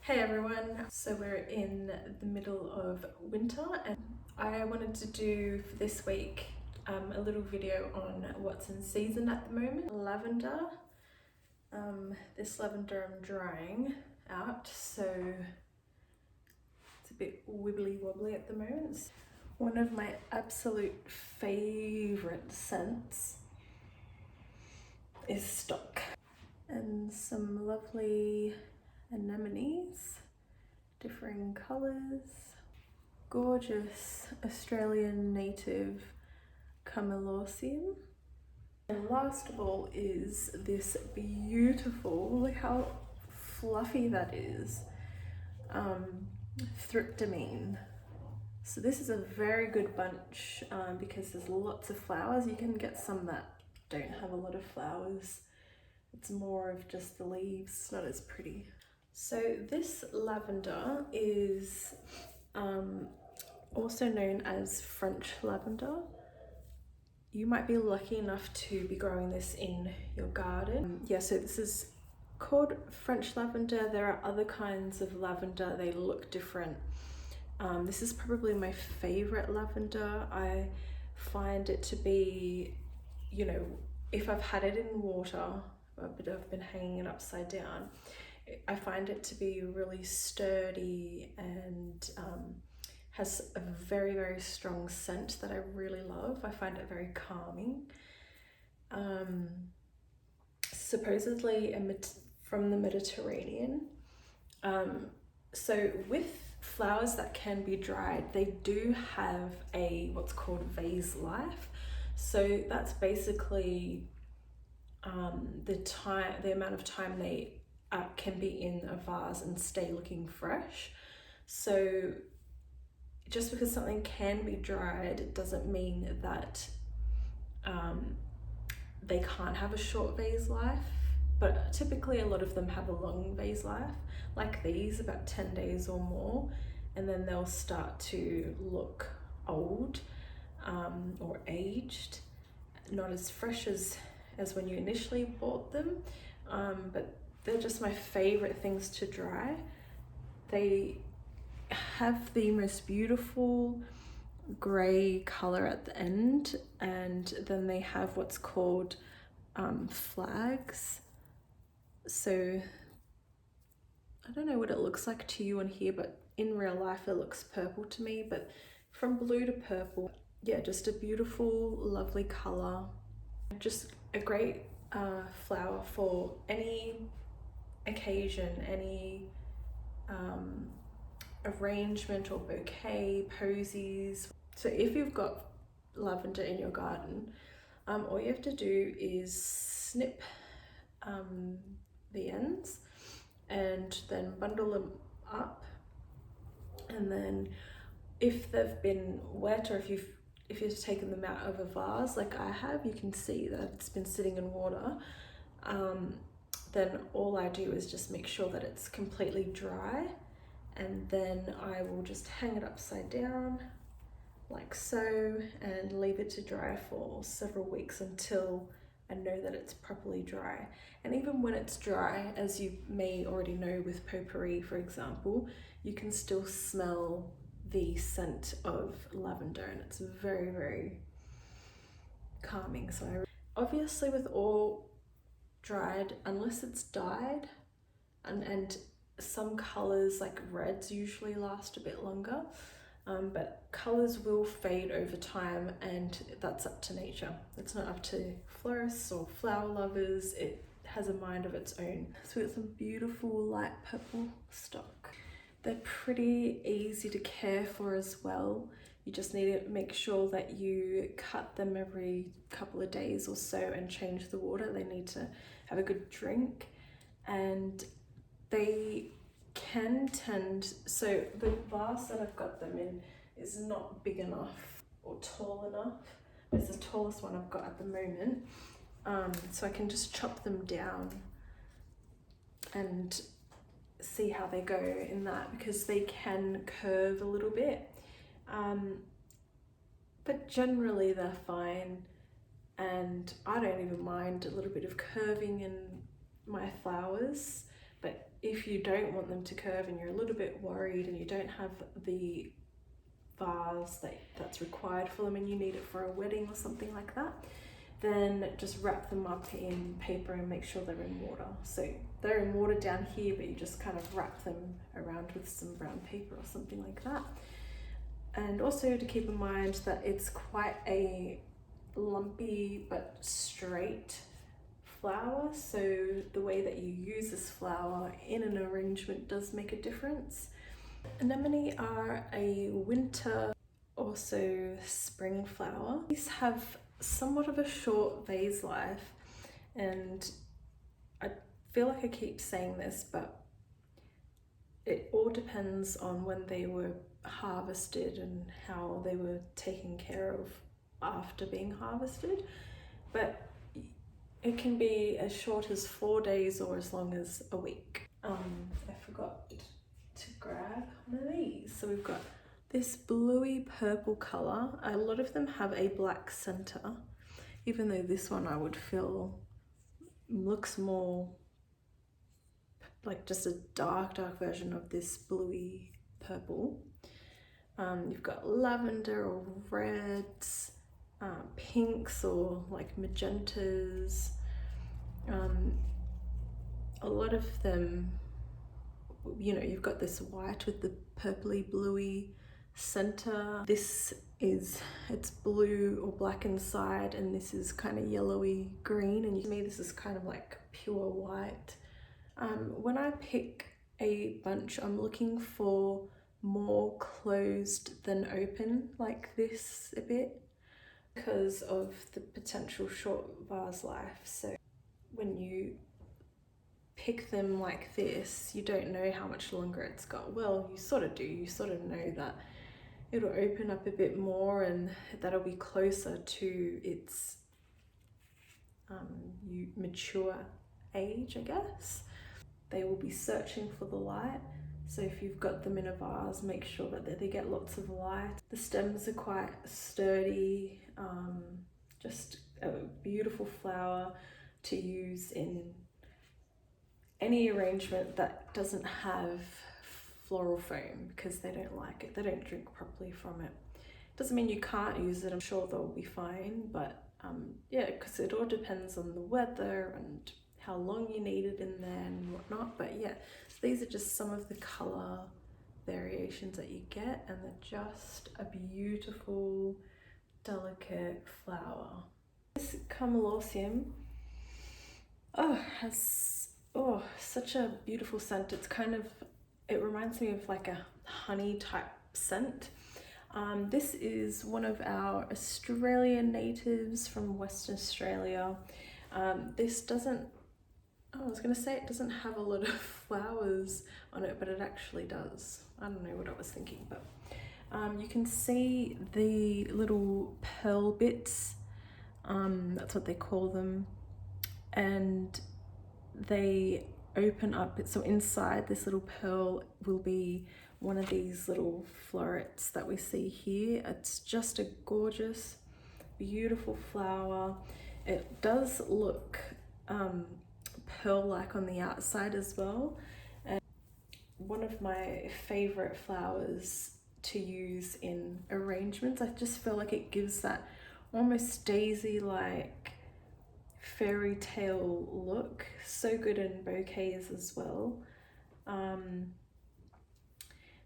Hey everyone, so we're in the middle of winter and I wanted to do for this week a little video on what's in season at the moment. Lavender. This lavender I'm drying out, so it's a bit wibbly wobbly at the moment. One of my absolute favourite scents is stock, and some lovely anemones, differing colours, gorgeous Australian native Camelosium. And last of all is this beautiful, look how fluffy that is, Thriptamine. So this is a very good bunch because there's lots of flowers. You can get some that don't have a lot of flowers. It's more of just the leaves, it's not as pretty. So this lavender is also known as French lavender. You might be lucky enough to be growing this in your garden. So this is called French lavender. There are other kinds of lavender, they look different. This is probably my favorite lavender. I find it to be, you know, if I've had it in water, but I've been hanging it upside down, I find it to be really sturdy and has a very, very strong scent that I really love. I find it very calming. Supposedly from the Mediterranean. So with flowers that can be dried, they do have what's called vase life. So that's basically the amount of time they can be in a vase and stay looking fresh. So just because something can be dried, it doesn't mean that they can't have a short vase life, but typically a lot of them have a long vase life, like these, about 10 days or more, and then they'll start to look old or aged, not as fresh as when you initially bought them, but they're just my favorite things to dry. They have the most beautiful gray color at the end, and then they have what's called flags. So I don't know what it looks like to you on here, but in real life it looks purple to me, but from blue to purple, yeah, just a beautiful, lovely color. Just a great flower for any occasion, any arrangement or bouquet, posies. So if you've got lavender in your garden, all you have to do is snip the ends and then bundle them up, and then if they've been wet, or if you've taken them out of a vase like I have, you can see that it's been sitting in water, then all I do is just make sure that it's completely dry, and then I will just hang it upside down like so and leave it to dry for several weeks until I know that it's properly dry. And even when it's dry, as you may already know with potpourri, for example, you can still smell the scent of lavender, and it's very, very calming. So obviously with all dried, unless it's dyed, and some colors like reds usually last a bit longer, but colors will fade over time, and that's up to nature. It's not up to florists or flower lovers. It has a mind of its own. So it's some beautiful light purple stock. They're pretty easy to care for as well. You just need to make sure that you cut them every couple of days or so and change the water. They need to have a good drink, and they can tend, so the vase that I've got them in is not big enough or tall enough. It's the tallest one I've got at the moment. So I can just chop them down and see how they go in that, because they can curve a little bit. But generally they're fine, and I don't even mind a little bit of curving in my flowers, but if you don't want them to curve and you're a little bit worried and you don't have the vase that's required for them and you need it for a wedding or something like that, then just wrap them up in paper and make sure they're in water. So they're in water down here, but you just kind of wrap them around with some brown paper or something like that. And also to keep in mind that it's quite a lumpy but straight flower, so the way that you use this flower in an arrangement does make a difference. Anemone are a winter, also spring flower. These have somewhat of a short vase life, and I feel like I keep saying this, but it all depends on when they were harvested and how they were taken care of after being harvested. But it can be as short as 4 days or as long as a week. I forgot to grab one of these. So we've got this bluey purple color. A lot of them have a black center, even though this one I would feel looks more like just a dark version of this bluey purple. You've got lavender or reds, pinks or like magentas. A lot of them, you know, you've got this white with the purpley bluey center. This is, it's blue or black inside, and this is kind of yellowy green, and to me this is kind of like pure white. When I pick a bunch, I'm looking for more closed than open, like this a bit, because of the potential short vase life. So when you pick them like this, you don't know how much longer it's got. Well, you sort of do. You sort of know that it'll open up a bit more and that'll be closer to its mature age, I guess. They will be searching for the light. So if you've got them in a vase, make sure that they get lots of light. The stems are quite sturdy, just a beautiful flower to use in any arrangement that doesn't have floral foam, because they don't like it. They don't drink properly from it. Doesn't mean you can't use it. I'm sure they'll be fine, but yeah, because it all depends on the weather and how long you need it in there and whatnot. But yeah, so these are just some of the color variations that you get, and they're just a beautiful, delicate flower. This camelosium, has such a beautiful scent. It's kind of, it reminds me of like a honey type scent. This is one of our Australian natives from Western Australia. This doesn't, I was going to say it doesn't have a lot of flowers on it, but it actually does. I don't know what I was thinking, but you can see the little pearl bits, that's what they call them, and they open up. So inside this little pearl will be one of these little florets that we see here. It's just a gorgeous, beautiful flower. It does look pearl-like on the outside as well. And one of my favorite flowers to use in arrangements. I just feel like it gives that almost daisy-like fairy tale look. So good in bouquets as well.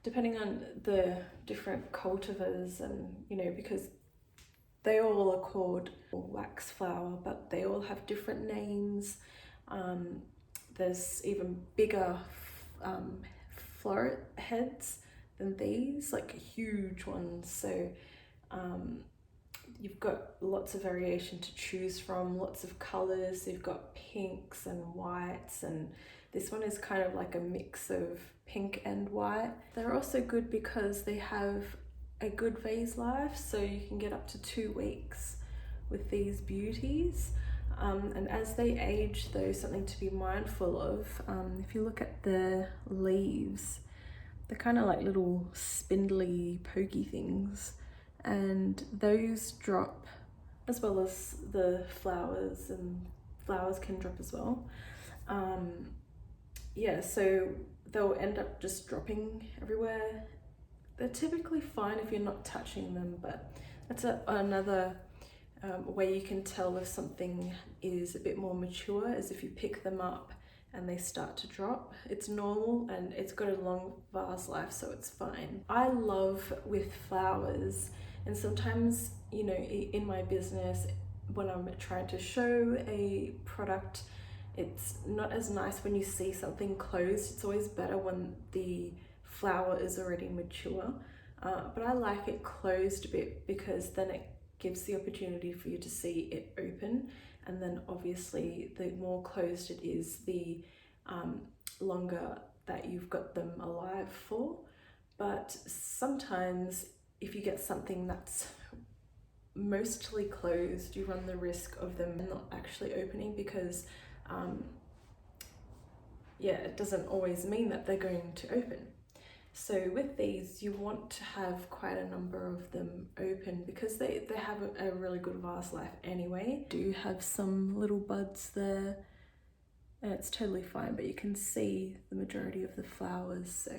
Depending on the different cultivars, and you know, because they all are called wax flower, but they all have different names. There's even bigger floret heads than these, like huge ones. So you've got lots of variation to choose from, lots of colors. You've got pinks and whites, and this one is kind of like a mix of pink and white. They're also good because they have a good vase life, so you can get up to 2 weeks with these beauties. And as they age though, something to be mindful of, if you look at the leaves, they're kind of like little spindly pokey things, and those drop as well as the flowers, and flowers can drop as well. yeah, so they'll end up just dropping everywhere. They're typically fine if you're not touching them, but that's another way you can tell if something is a bit more mature is if you pick them up and they start to drop. It's normal and it's got a long vase life, so it's fine. I love with flowers, and sometimes, you know, in my business, when I'm trying to show a product, it's not as nice when you see something closed. It's always better when the flower is already mature. But I like it closed a bit because then it gives the opportunity for you to see it open, and then obviously the more closed it is, the longer that you've got them alive for. But sometimes if you get something that's mostly closed, you run the risk of them not actually opening because yeah, it doesn't always mean that they're going to open. So with these, you want to have quite a number of them open because they have a really good vase life anyway. Do have some little buds there, and it's totally fine, but you can see the majority of the flowers, so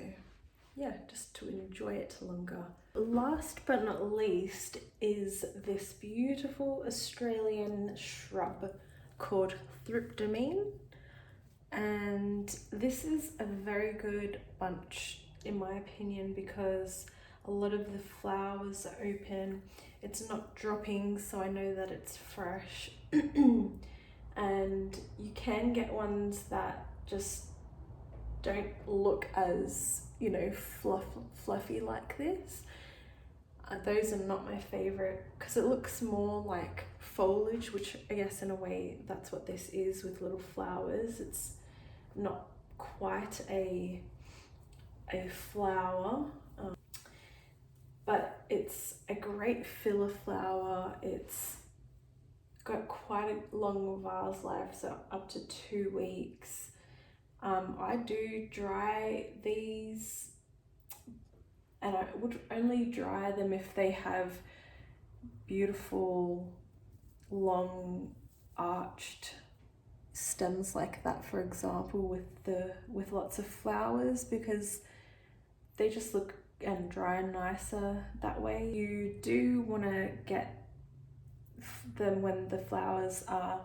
yeah, just to enjoy it longer. Last but not least is this beautiful Australian shrub called Thriptamine, and this is a very good bunch in my opinion because a lot of the flowers are open, it's not dropping, so I know that it's fresh. And you can get ones that just don't look as, you know, fluffy like this. Those are not my favorite because it looks more like foliage, which I guess in a way that's what this is with little flowers. It's not quite a flower, but it's a great filler flower. It's got quite a long vase life, so up to 2 weeks. I do dry these, and I would only dry them if they have beautiful long arched stems like that, for example, with lots of flowers, because they just look and dry nicer that way. You do want to get them when the flowers are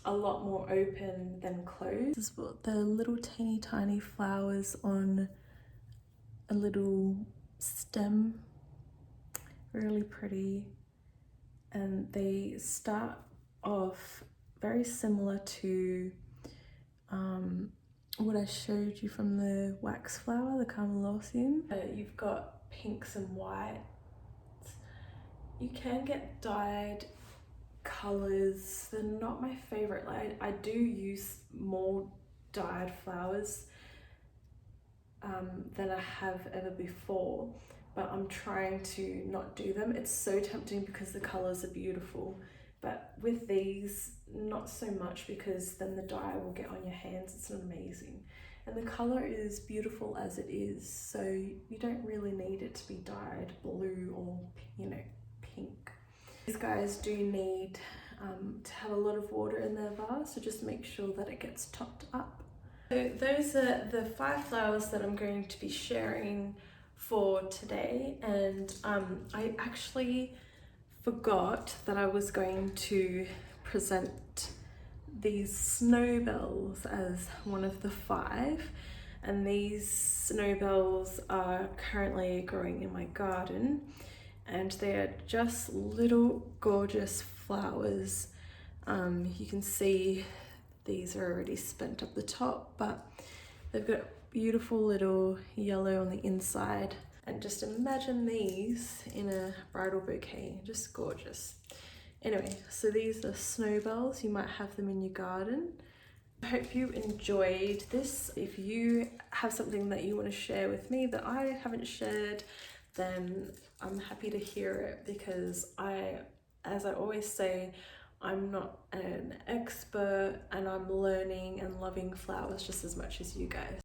a lot more open than closed. This is what the little teeny tiny flowers on a little stem, really pretty, and they start off very similar to what I showed you from the wax flower, the Carmelosium. You've got pinks and whites. You can get dyed colours. They're not my favourite. Like, I do use more dyed flowers than I have ever before, but I'm trying to not do them. It's so tempting because the colours are beautiful, but with these, not so much, because then the dye will get on your hands. It's not amazing, and the colour is beautiful as it is, so you don't really need it to be dyed blue or, you know, pink. These guys do need to have a lot of water in their vase, so just make sure that it gets topped up. So those are the 5 flowers that I'm going to be sharing for today, and I actually forgot that I was going to present these Snowbells as one of the 5, and these Snowbells are currently growing in my garden, and they are just little gorgeous flowers. You can see these are already spent up the top, but they've got beautiful little yellow on the inside, and just imagine these in a bridal bouquet, just gorgeous. Anyway, so these are Snowbells. You might have them in your garden. I hope you enjoyed this. If you have something that you want to share with me that I haven't shared, then I'm happy to hear it, because as I always say, I'm not an expert, and I'm learning and loving flowers just as much as you guys.